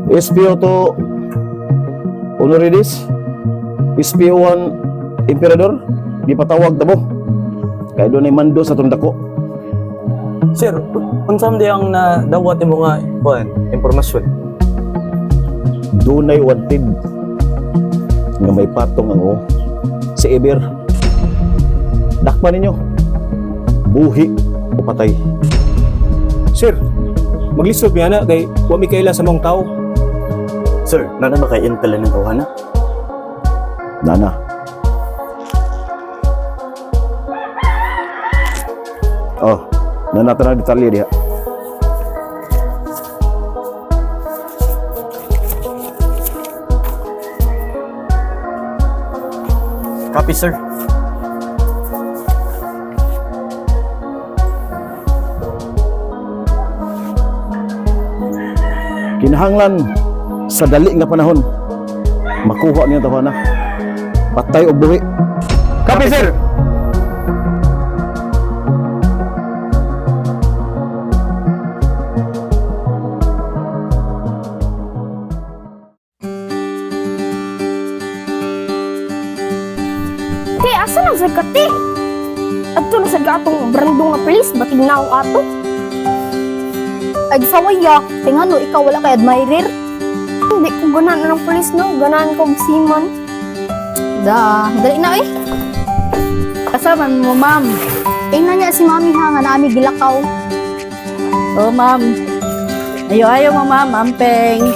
SPO to Honoridis, SPO1 Emperador, di patawag tabo. Kaya doon ay mando sa tundako. Sir, unsam di ang nadawat nimo nga impormasyon? Doon ay wanted nga may patong ang si Eber. Dakpan ninyo. Buhi o patay. Sir, maglisod mi ana kay wa mi kaila sa mong tao. Sir, nana ba kay intel ng tawhana? Nana. Oh, nana tanang detalye dia. Copy, sir. Kinahanglan sa dali nga panahon makuha niya tawhana. Patay o buhi. Copy, sir. Ti, asa na sa kati? Adto na sa gatong brandong nga pulis, bating na ako ato. Ay, sawaya, tingano, ikaw wala kay admirer. Hindi ko ganahan na ng pulis, no? Ganahan ko siman. Dali na eh. Kasaman mo, ma'am. Tingnan niya si mami ha, nga nami gilakaw. Oo, ma'am. Ayaw mo, ma'am. Ampeng.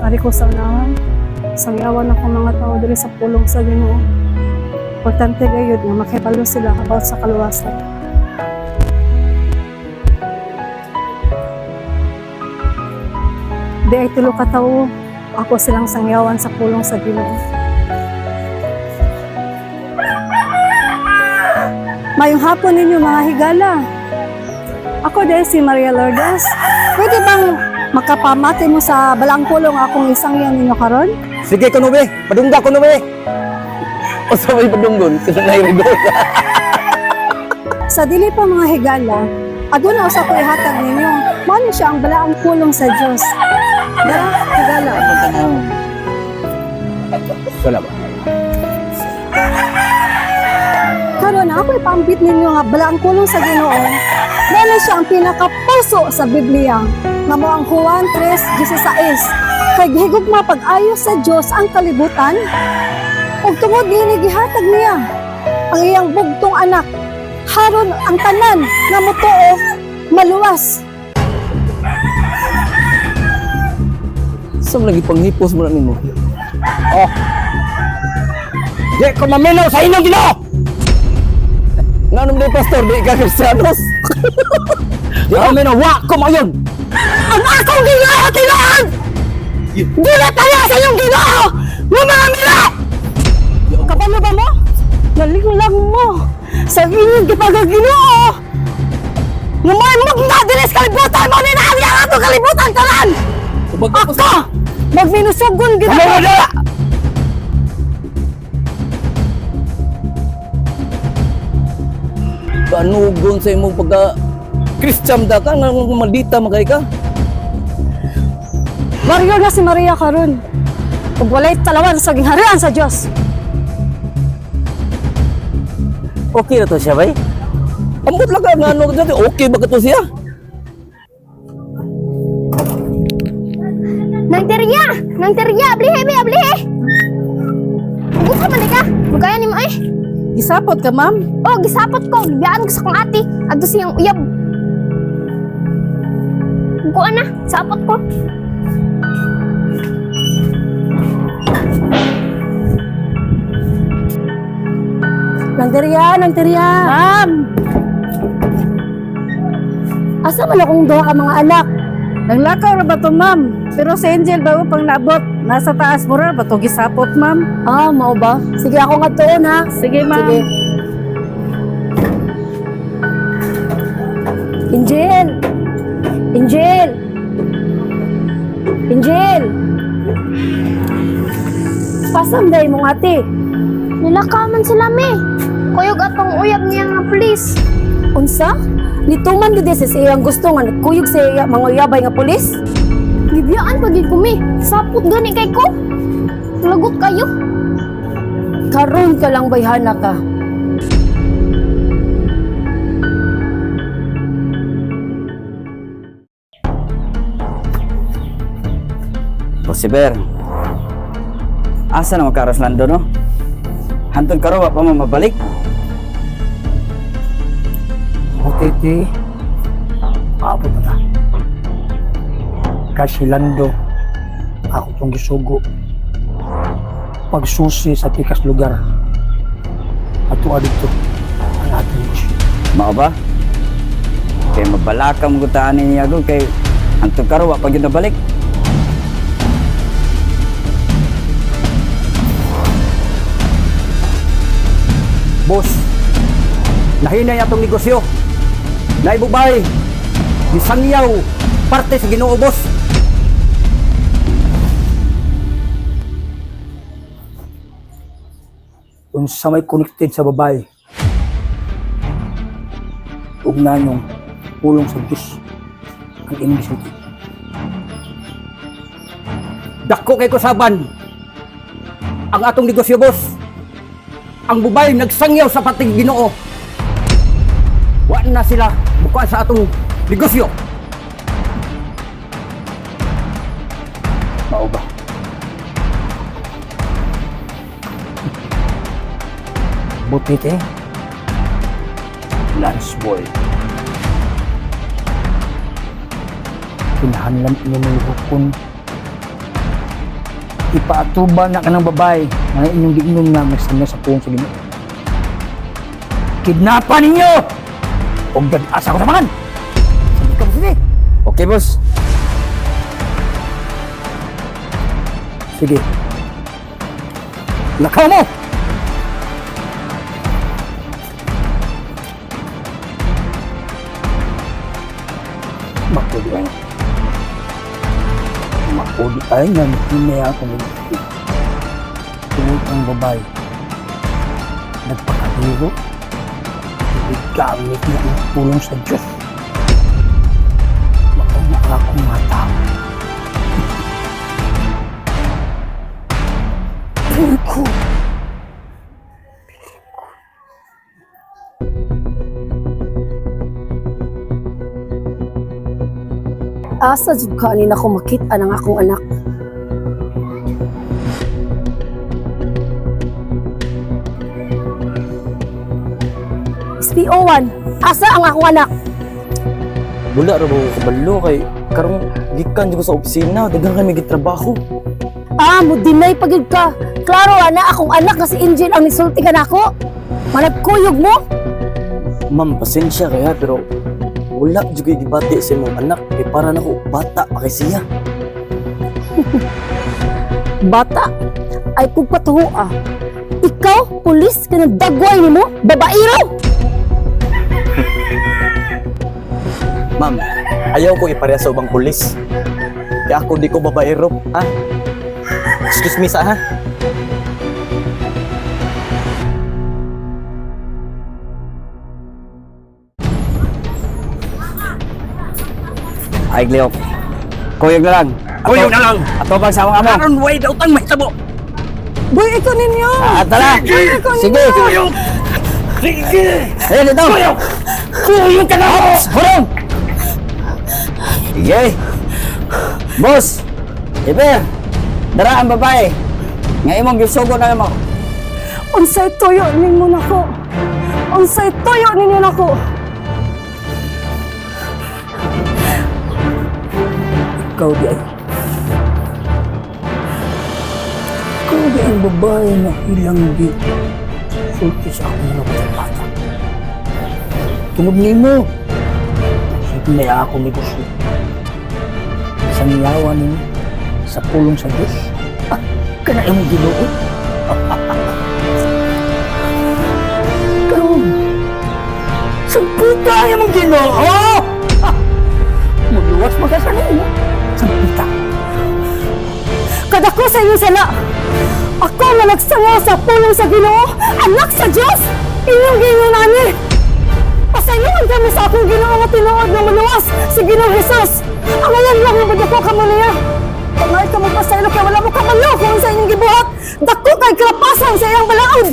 Ari ko sa unahan, sangyawan ako mga tao diri sa pulong sa Ginoo. Importante gayud nga makipalo sila about sa kaluwasan. Di ay tulo ka tawo, ako silang sangyawan sa pulong sa Ginoo. Mayong hapon ninyo mga higala. Ako din si Maria Lourdes. Pwede bang makapamati mo sa balang pulong akong isang yan ninyo karon? Sige, kunubi. Padungga, kunubi. O sa may padunggon, kasi nairidol. Sa dili pa mga higala, aduna usa ko ihatag ninyo. Mao siya ang balaang pulong sa Dios. Dara, higala. Salamat. Karon ako ipambit ninyo nga balaang pulong sa Ginoo. Dali siya ang pinakapuso sa Biblia. Nga mo ang Juan 3:16. Kay gihigugma pag-ayo sa Dios ang kalibutan. Ug tungod dinhi gihatag niya ang iyang bugtong anak. Haron ang tanan nga motuo maluwas. Saan lagi panghipos mo na nimo? Oh. Di ko maminaw sa inyong Ginoo. Nga nung di pastor, di ka Kristiyanos. Di ko minawa ko mayon. Ang akong Ginoo tinuod! Dili tayo sa iyong Ginoo! Nga mga mila! Kapano ba mo? Nalingulang mo sa inyong gipagaginoo! Nga may magmadilis kalibutan mo ni naali ang ato kalibutan kanan! Ako! Magminusugon gina Ano na? Panugon sa imong pagka Christian da ka, nga maldita magay ka. Mario na si Maria karon. Ug walay talawan sa gingharian sa Dios. Okay na to siya, bay? Ambot lang ka, nga ano dati, okay ba ka to siya? Nang teriya, ablihe, be, ablihe. Huwag sa mali ka, magkaya ni mo eh. Gisapot ka, ma'am? Oh, gisapot ko, biyaan ko sa kong ati. Agdo siyang uyab. Kuan na, sapot ko. Nang teriya. Ma'am! Asa man akong duha ka mga anak? Naglakaw na ba to, ma'am? Pero sa Angel ba pang naabot? Nasa taas mo ra ba to gisapot, ma'am? Ah, mao ba? Sige ako nga tuon ha. Sige, ma'am. Sige. Angel! Angel! Angel! Pasam day mong ate. Nilakaman sila, me. Kuyog atong uyab niya nga pulis. Unsa? Nituman gid sa iyang gusto nga nagkuyog sa iya mga uyabay nga pulis? Gibiyaan pagid ko mi. Sapot gani kay ko. Lagot kayo. Karon ka lang bayhana ka. O si Ber, asa na makaras Lando, no? Hantod karo, wa pa mo mabalik? Titi, paabot na ta. Kasi Lando, ako itong gisugo. Pagsusi sa tikas lugar. Ato dito ang ating Diyos. Mao ba? Kay mabalakam ko taanin niya doon, kay hantod karo, wa pa yun nabalik. Boss, nahinay atong negosyo. Naibubay, nisangyaw, parte sa Ginoo, boss. Kung sa may connected sa babae, ugnan yung pulong sa Diyos ang inyong sulti. Dako kay kusaban ang atong negosyo, boss. Ang bubay nagsangyaw sa pating Ginoo. Wa na sila buka sa atong negosyo. Mao ba? Butit Lance Boy. Kinahanglan niyo ng hukon. Ipaatuba na ka ng babae na inyong giinom nga magsanya sa puwang sa Ginoo. Kidnapan ninyo! O gag-asa ko sa mangan! Sabi ka mo sige! Okay, boss. Sige. Lakaw mo! Makuli ay. Makuli ay nga hinay ako ng tungkol ang babae. Nagpakahiro. Gamit na ang tulong sa Diyos. Makanya akong mata. Ko. Asa jud ka ni nako makita ng akong anak. SPO1, asa ang akong anak? Wala ra ko kabalo kay karong gikan jud ko sa opisina, daghang kami gitrabaho. Mo dinay pagid ka. Klaro ana akong anak nga si Angel ang nisulti ka nako. Managkuyog mo? Ma'am, pasensya kaya pero wala jud kay gibati sa imong anak kay para nako bata pa kay siya. Bata ay kung patuho ah. Ikaw, pulis ka nagdagway nimo, babaero. Ma'am, ayaw ko ipareha sa ubang pulis. Kaya ako di ko babaero, ha? Excuse me sa ha? Ay, Gleo. Kuyog na lang. Kuyog na lang! Ato bang sa mga amo? Karon way daw tang mahitabo! Boy, ikaw ninyo. Tara! Sige! Sige! Ayun, dito! Kuyog ka na! Hurong! Sige! Boss! Iber! Dara ang babae! Nga imong gisugo na mo. Unsay tuyo nimo nako. Unsay tuyo ninyo nako. Ikaw di ay. Ikaw di ang babae na ilang di sulti sa akong mga bata. Tungod nimo. Sige na ako negosyo. Sa niyawa nimo sa pulong sa Diyos. Kana imong Ginoo. Karon. Sampita imong Ginoo. Magluwas magasanin mo. Sampita. Kadako sa inyo sala. Ako nga nagsangaw sa pulong sa Ginoo, anak sa Dios. Inyong gingon ani. Pasayuan kami sa akong Ginoo nga tinuod nga maluwas si Ginoong Hesus. Ang alam lang nga dako kamo niya. Pangay ka mo pasaylo kay wala mo kamalo kung sa inyong gibuhat. Dako kay kalapasan sa iyang balaod.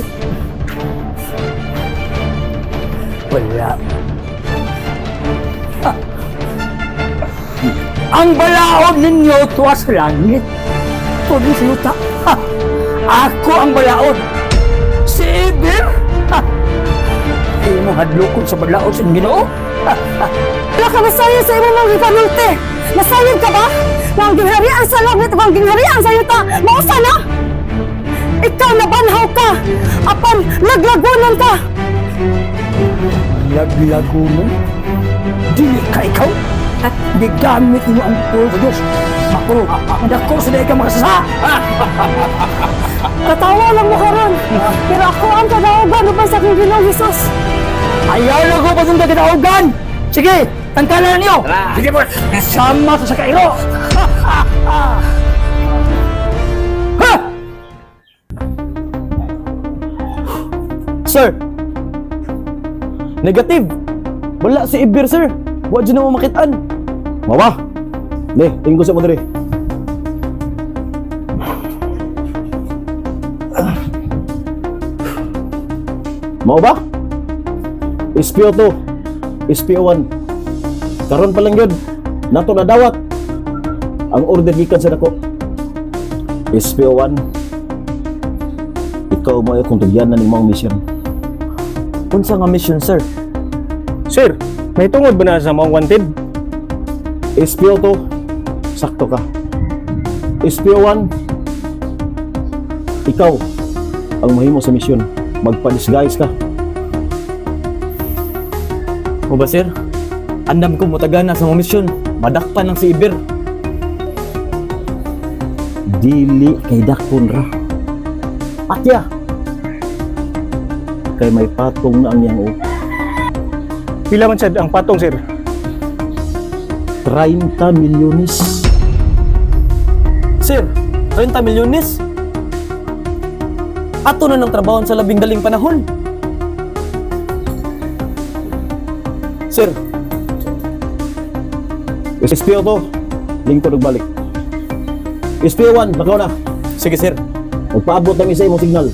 Wala. Ang balaod ninyo tuwa sa langit. Tuwa sa yuta. Ha! Ako ang balaod. Si Eber. Ha! Di mo hadlokon sa balaod sa Ginoo. Wala ka nasayod sa imong mga gipanulti. Nasayod ka ba? Ang gingharian sa langit, ang gingharian sa yuta. Mausa na? Ikaw nabanhaw ka. Apan laglagunan ka. Laglago mo? Dili ka ikaw? At gigamit mo ang pulo sa Diyos. Ako, dako sa ka makasasa. Katawa lang mo karon. Pero ako ang kadaogan upang sa aking Ginoong Hesus. Ayaw na ko pasunda kinaugan! Sige, tangkalan niyo! Sige po, sama sa kairo! Ha! Sir! Negative! Wala si Ibir, sir! Wa dyan na mo makitaan! Mawa! Ne, tingin ko sa mo diri. Mao ba? SPO 2, SPO 1. Karon pa lang yun. Nato na dawat. Ang order gikan sa dako. SPO 1. Ikaw mo ay kung tugyan na ni mong mission. Unsa nga mission, sir? Sir, may tungod ba na sa mga wanted? SPO 2, sakto ka. SPO 1, ikaw ang mahimo sa mission. Magpa-disguise ka. O ba, sir? Andam ko mutagana sa mga misyon. Madakpan ng si Ibir. Dili kay dakon ra. Atya. Kay may patong na ang yang o. Pila man sad ang patong, sir? 30 milyones. Sir, 30 milyones? Ato na ng trabaho sa labing daling panahon. Sir. SPO 2, lingkod og balik. SPO 1, bakaw na. Sige, sir. Magpaabot ng isa imong signal.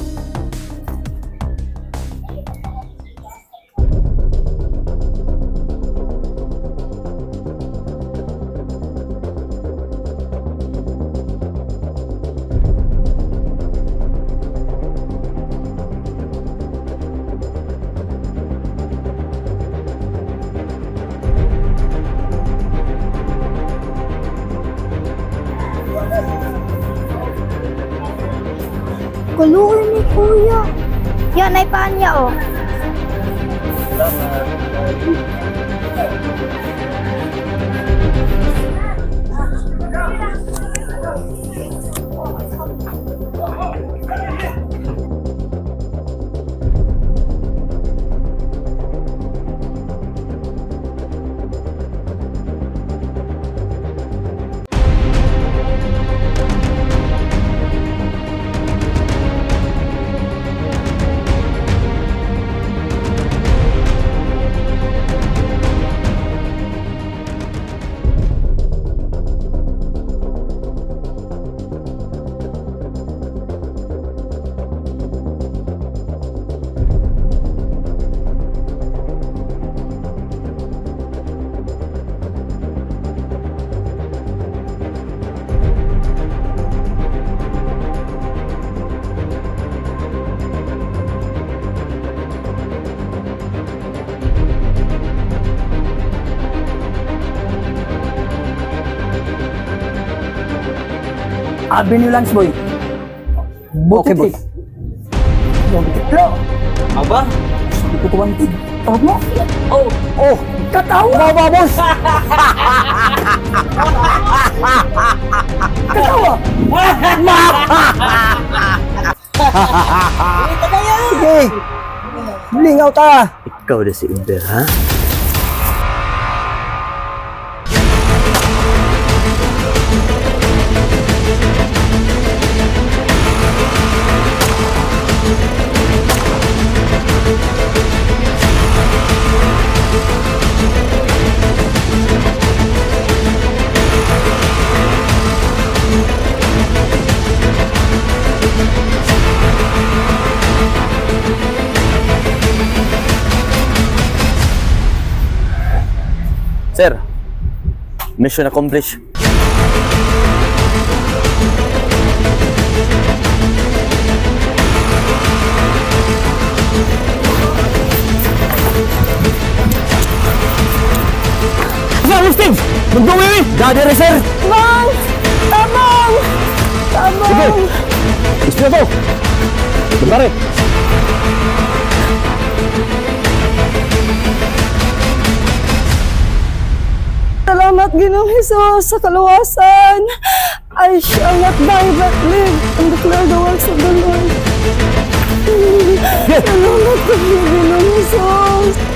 Kuluoy ni kuya. Yan ay panya oh. Abi ni Lance Boy. Okay, boy. Lo, Aba? sabi ko kuwantig. Tawag mo? Oh, katawa! Aba, boss! Katawa! Sige! Lingaw ta! Ikaw na si Ibir, ha? Sir, mission accomplished. Sir, Steve! Magbawi! Daddy, sir! Tabang! Tabang! Sige! Tabang! Espioto! Magpare! Salamat Ginoong Hesus sa kaluwasan. I shall not die but live and declare the works of the Lord. Salamat po Ginoong Hesus.